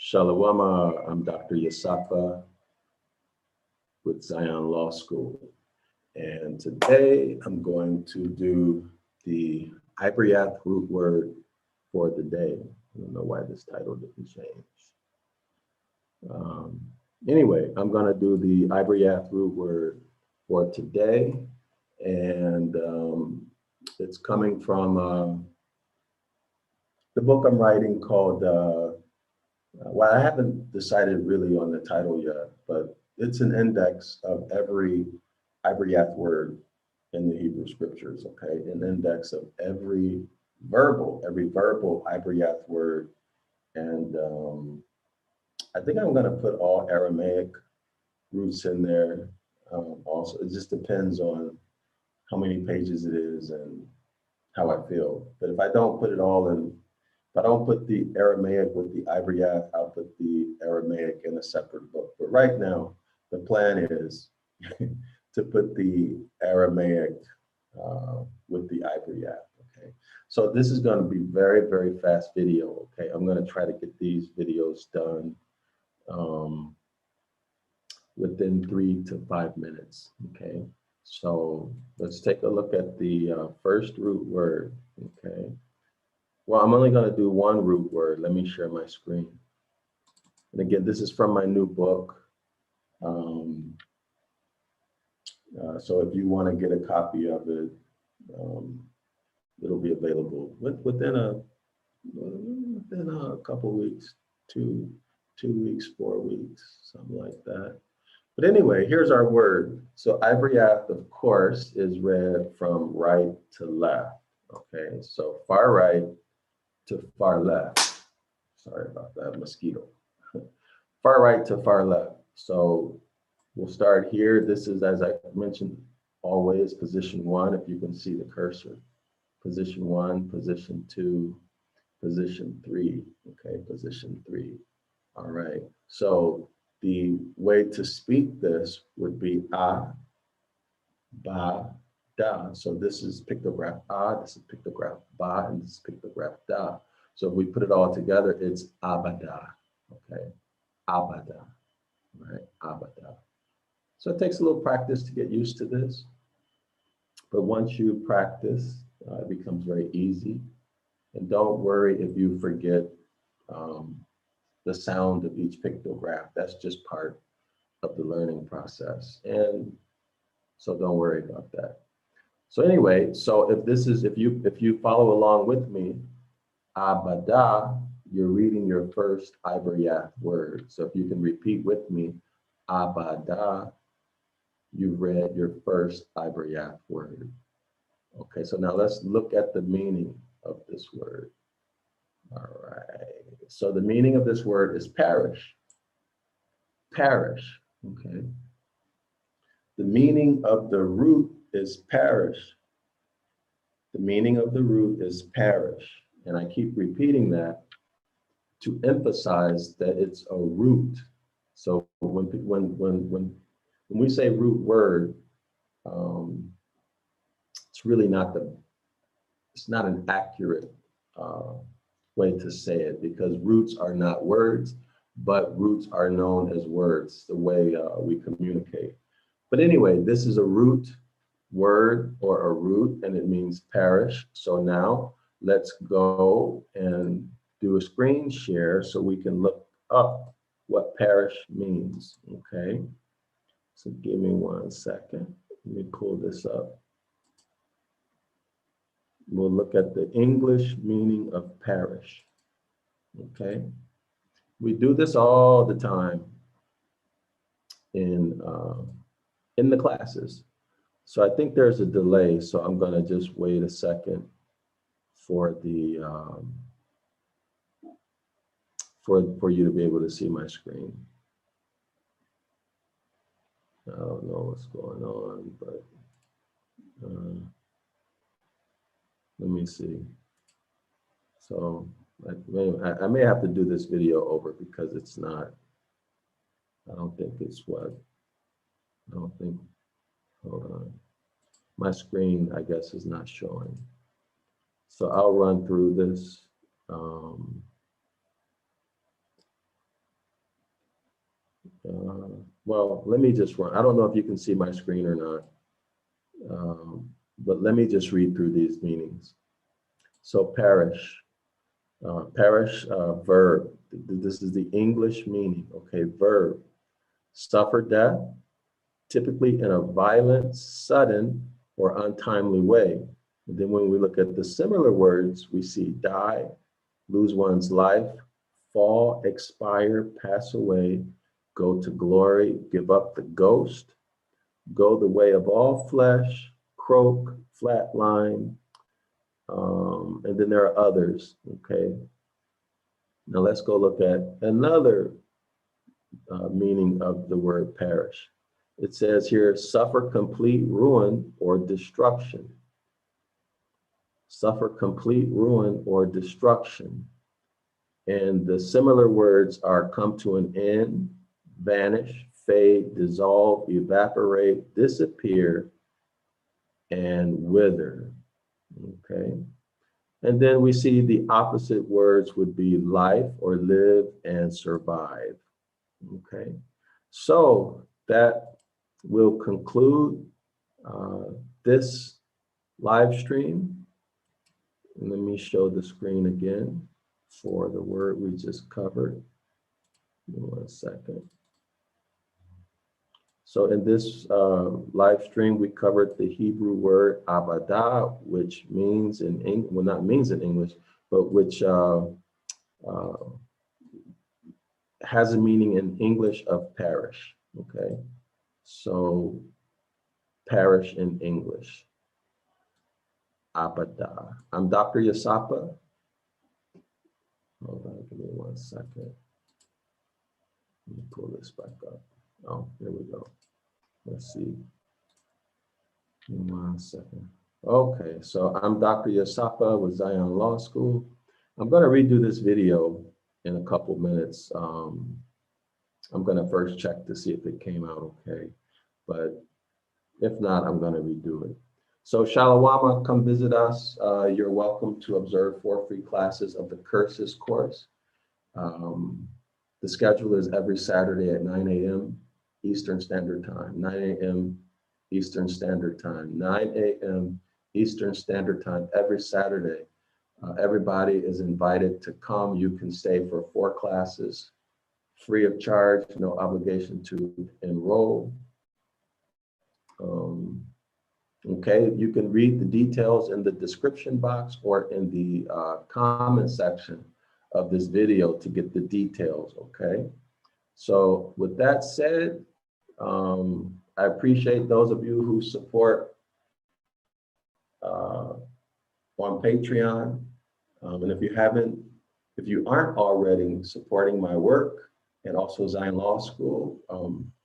Shalom, I'm Dr. Yasafa with Zion Law School. And today I'm going to do the Ibaryath root word for the day. I don't know why this title didn't change. Anyway, I'm going to do the Ibaryath root word for today. And it's coming from the book I'm writing called well, I haven't decided really on the title yet, but it's an index of every Ibaryath word in the Hebrew scriptures, okay? An index of every verbal Ibaryath word. And I think I'm gonna put all Aramaic roots in there also. It just depends on how many pages it is and how I feel. But if I don't put it all in, if I don't put the Aramaic with the Ibaryath, I'll put the Aramaic in a separate book. But right now, the plan is to put the Aramaic with the Ibaryath, okay? So this is gonna be very, very fast video, okay? I'm gonna try to get these videos done within 3 to 5 minutes, okay? So let's take a look at the first root word, okay? Well, I'm only going to do one root word. Let me share my screen. And again, this is from my new book. So if you want to get a copy of it, it'll be available within a couple weeks, two weeks, 4 weeks, something like that. But anyway, here's our word. So Ibaryath, of course, is read from right to left. Okay, so far right to far left. Sorry about that, mosquito. Far right to far left. So we'll start here. This is, as I mentioned, always position 1, if you can see the cursor. Position 1, position 2, position 3. Okay, position 3. All right. So the way to speak this would be a, ba, da. So this is pictograph a, this is pictograph ba, and this is pictograph da. So if we put it all together, it's abada, okay? Abada, right? Abada. So it takes a little practice to get used to this. But once you practice, it becomes very easy. And don't worry if you forget the sound of each pictograph. That's just part of the learning process. And so don't worry about that. So anyway, so if you follow along with me, abada, you're reading your first Ibaryath word. So if you can repeat with me, abada, you've read your first Ibaryath word. Okay, so now let's look at the meaning of this word. All right, so the meaning of this word is parish. Parish, okay. The meaning of the root is parish. The meaning of the root is parish. And I keep repeating that to emphasize that it's a root. So when we say root word, it's really not it's not an accurate way to say it, because roots are not words, but roots are known as words, the way we communicate. But anyway, this is a root word or a root, and it means parish. So now let's go and do a screen share so we can look up what parish means, okay? So give me 1 second. Let me pull this up. We'll look at the English meaning of parish, okay? We do this all the time in the classes. So I think there's a delay, so I'm gonna just wait a second for the for you to be able to see my screen. I don't know what's going on, but let me see. So I may have to do this video over because it's not, I don't think, hold on. My screen, I guess, is not showing. So I'll run through this. Well, let me just run. I don't know if you can see my screen or not, but let me just read through these meanings. So perish, verb. This is the English meaning, okay, verb. Suffer death, typically in a violent, sudden, or untimely way. And then when we look at the similar words, we see die, lose one's life, fall, expire, pass away, go to glory, give up the ghost, go the way of all flesh, croak, flatline, and then there are others, okay? Now let's go look at another meaning of the word perish. It says here, suffer complete ruin or destruction. Suffer complete ruin or destruction. And the similar words are come to an end, vanish, fade, dissolve, evaporate, disappear, and wither, okay? And then we see the opposite words would be life or live and survive, okay? So that will conclude this live stream. And let me show the screen again for the word we just covered. Give me 1 second. So in this live stream, we covered the Hebrew word abadah, which means in English, well, not means in English, but which has a meaning in English of perish, okay? So perish in English, abadah. I'm Dr. Yasapa. Hold on, give me 1 second. Let me pull this back up. Oh, here we go. Let's see. Give me 1 second. Okay, so I'm Dr. Yasapa with Zion Law School. I'm going to redo this video in a couple minutes. I'm going to first check to see if it came out okay, but if not, I'm going to redo it. So Shalawama, come visit us. You're welcome to observe 4 free classes of the Curses course. The schedule is every Saturday at 9 a.m. Eastern Standard Time, 9 a.m. Eastern Standard Time, 9 a.m. Eastern Standard Time every Saturday. Everybody is invited to come. You can stay for 4 classes, free of charge, no obligation to enroll. Okay, you can read the details in the description box or in the comment section of this video to get the details, okay? So with that said, I appreciate those of you who support on Patreon. And if you aren't already supporting my work and also Zion Law School,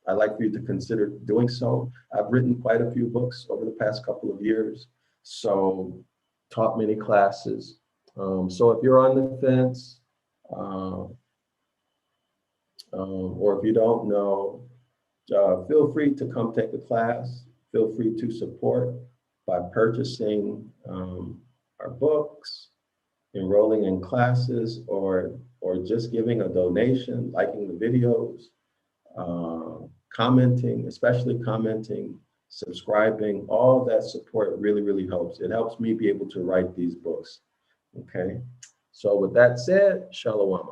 I'd like for you to consider doing so. I've written quite a few books over the past couple of years, so taught many classes. So if you're on the fence, or if you don't know, feel free to come take a class. Feel free to support by purchasing our books, enrolling in classes, or just giving a donation, liking the videos, commenting, especially commenting, subscribing. All that support really, really helps. It helps me be able to write these books, okay? So with that said, Shalom.